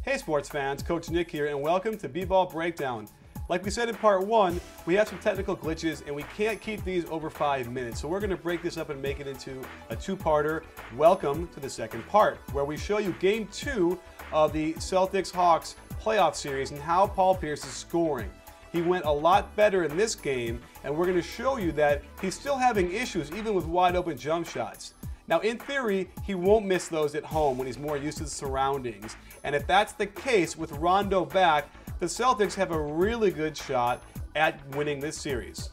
Hey sports fans, Coach Nick here, and welcome to B-Ball Breakdown. Like we said in part 1, we have some technical glitches and we can't keep these over 5 minutes, so we're going to break this up and make it into a two-parter. Welcome to the second part, where we show you Game 2 of the Celtics-Hawks playoff series and how Paul Pierce is scoring. He went a lot better in this game, and we're going to show you that he's still having issues even with wide-open jump shots. Now, in theory, he won't miss those at home when he's more used to the surroundings. And if that's the case with Rondo back, the Celtics have a really good shot at winning this series.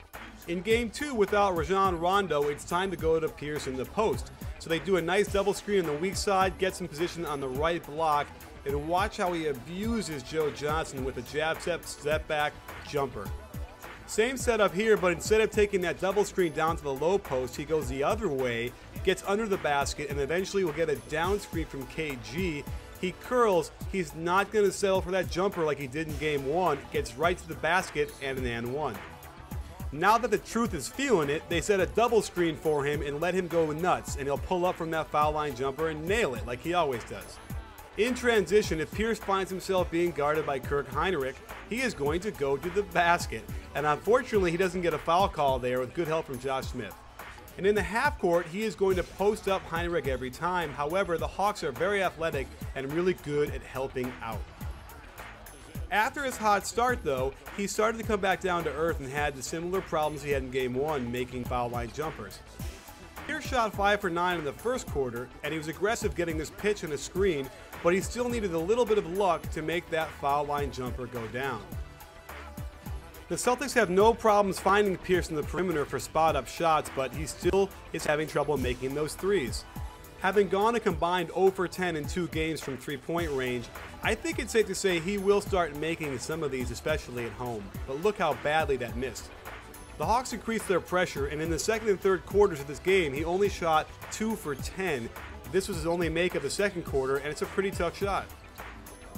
In Game 2, without Rajon Rondo, it's time to go to Pierce in the post. So they do a nice double screen on the weak side, gets in position on the right block, and watch how he abuses Joe Johnson with a jab step back jumper. Same setup here, but instead of taking that double screen down to the low post, he goes the other way, gets under the basket, and eventually will get a down screen from KG. He curls, he's not going to settle for that jumper like he did in Game 1, gets right to the basket and an and one. Now that the truth is feeling it, they set a double screen for him and let him go nuts, and he'll pull up from that foul line jumper and nail it like he always does. In transition, if Pierce finds himself being guarded by Kirk Hinrich, he is going to go to the basket. And unfortunately, he doesn't get a foul call there with good help from Josh Smith. And in the half court, he is going to post up Hinrich every time. However, the Hawks are very athletic and really good at helping out. After his hot start, though, he started to come back down to earth and had the similar problems he had in Game 1, making foul line jumpers. Pierce shot 5 for 9 in the first quarter, and he was aggressive getting this pitch and a screen, but he still needed a little bit of luck to make that foul line jumper go down. The Celtics have no problems finding Pierce in the perimeter for spot-up shots, but he still is having trouble making those threes. Having gone a combined 0 for 10 in 2 games from three-point range, I think it's safe to say he will start making some of these, especially at home, but look how badly that missed. The Hawks increased their pressure, and in the second and third quarters of this game, he only shot 2 for 10. This was his only make of the second quarter, and it's a pretty tough shot.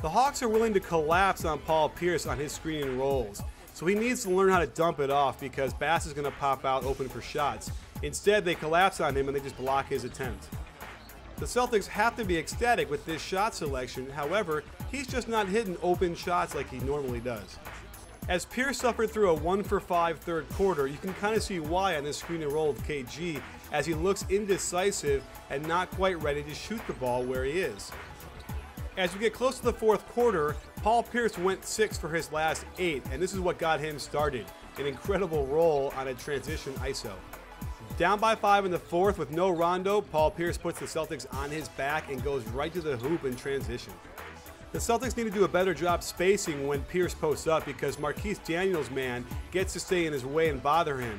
The Hawks are willing to collapse on Paul Pierce on his screen and rolls, so he needs to learn how to dump it off because Bass is going to pop out open for shots. Instead, they collapse on him and they just block his attempt. The Celtics have to be ecstatic with this shot selection, however, he's just not hitting open shots like he normally does. As Pierce suffered through a 1 for 5 third quarter, you can kind of see why on this screen and roll of KG, as he looks indecisive and not quite ready to shoot the ball where he is. As we get close to the fourth quarter, Paul Pierce went 6 for his last 8, and this is what got him started, an incredible roll on a transition ISO. Down by 5 in the fourth with no Rondo, Paul Pierce puts the Celtics on his back and goes right to the hoop in transition. The Celtics need to do a better job spacing when Pierce posts up because Marquise Daniels' man gets to stay in his way and bother him.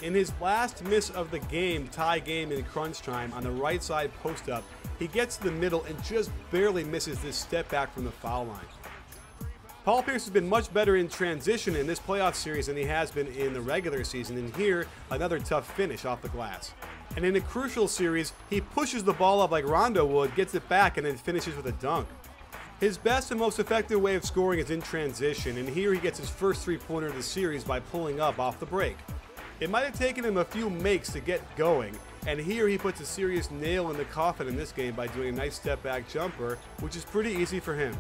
In his last miss of the game, tie game in crunch time on the right side post up, he gets to the middle and just barely misses this step back from the foul line. Paul Pierce has been much better in transition in this playoff series than he has been in the regular season, and here, another tough finish off the glass. And in a crucial series, he pushes the ball up like Rondo would, gets it back, and then finishes with a dunk. His best and most effective way of scoring is in transition, and here he gets his first three-pointer of the series by pulling up off the break. It might have taken him a few makes to get going, and here he puts a serious nail in the coffin in this game by doing a nice step-back jumper, which is pretty easy for him.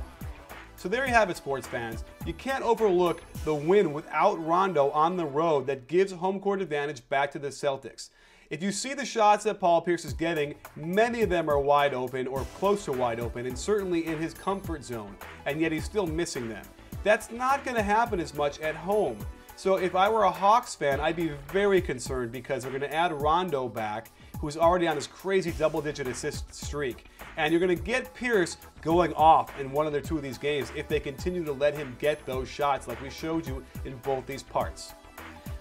So there you have it, sports fans. You can't overlook the win without Rondo on the road that gives home court advantage back to the Celtics. If you see the shots that Paul Pierce is getting, many of them are wide open or close to wide open and certainly in his comfort zone, and yet he's still missing them. That's not going to happen as much at home. So if I were a Hawks fan, I'd be very concerned because they're going to add Rondo back, who's already on this crazy double-digit assist streak. And you're going to get Pierce going off in one of their 2 of these games if they continue to let him get those shots like we showed you in both these parts.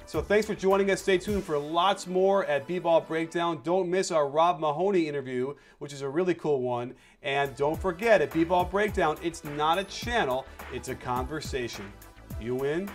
So thanks for joining us. Stay tuned for lots more at B-Ball Breakdown. Don't miss our Rob Mahoney interview, which is a really cool one. And don't forget, at B-Ball Breakdown, it's not a channel, it's a conversation. You win,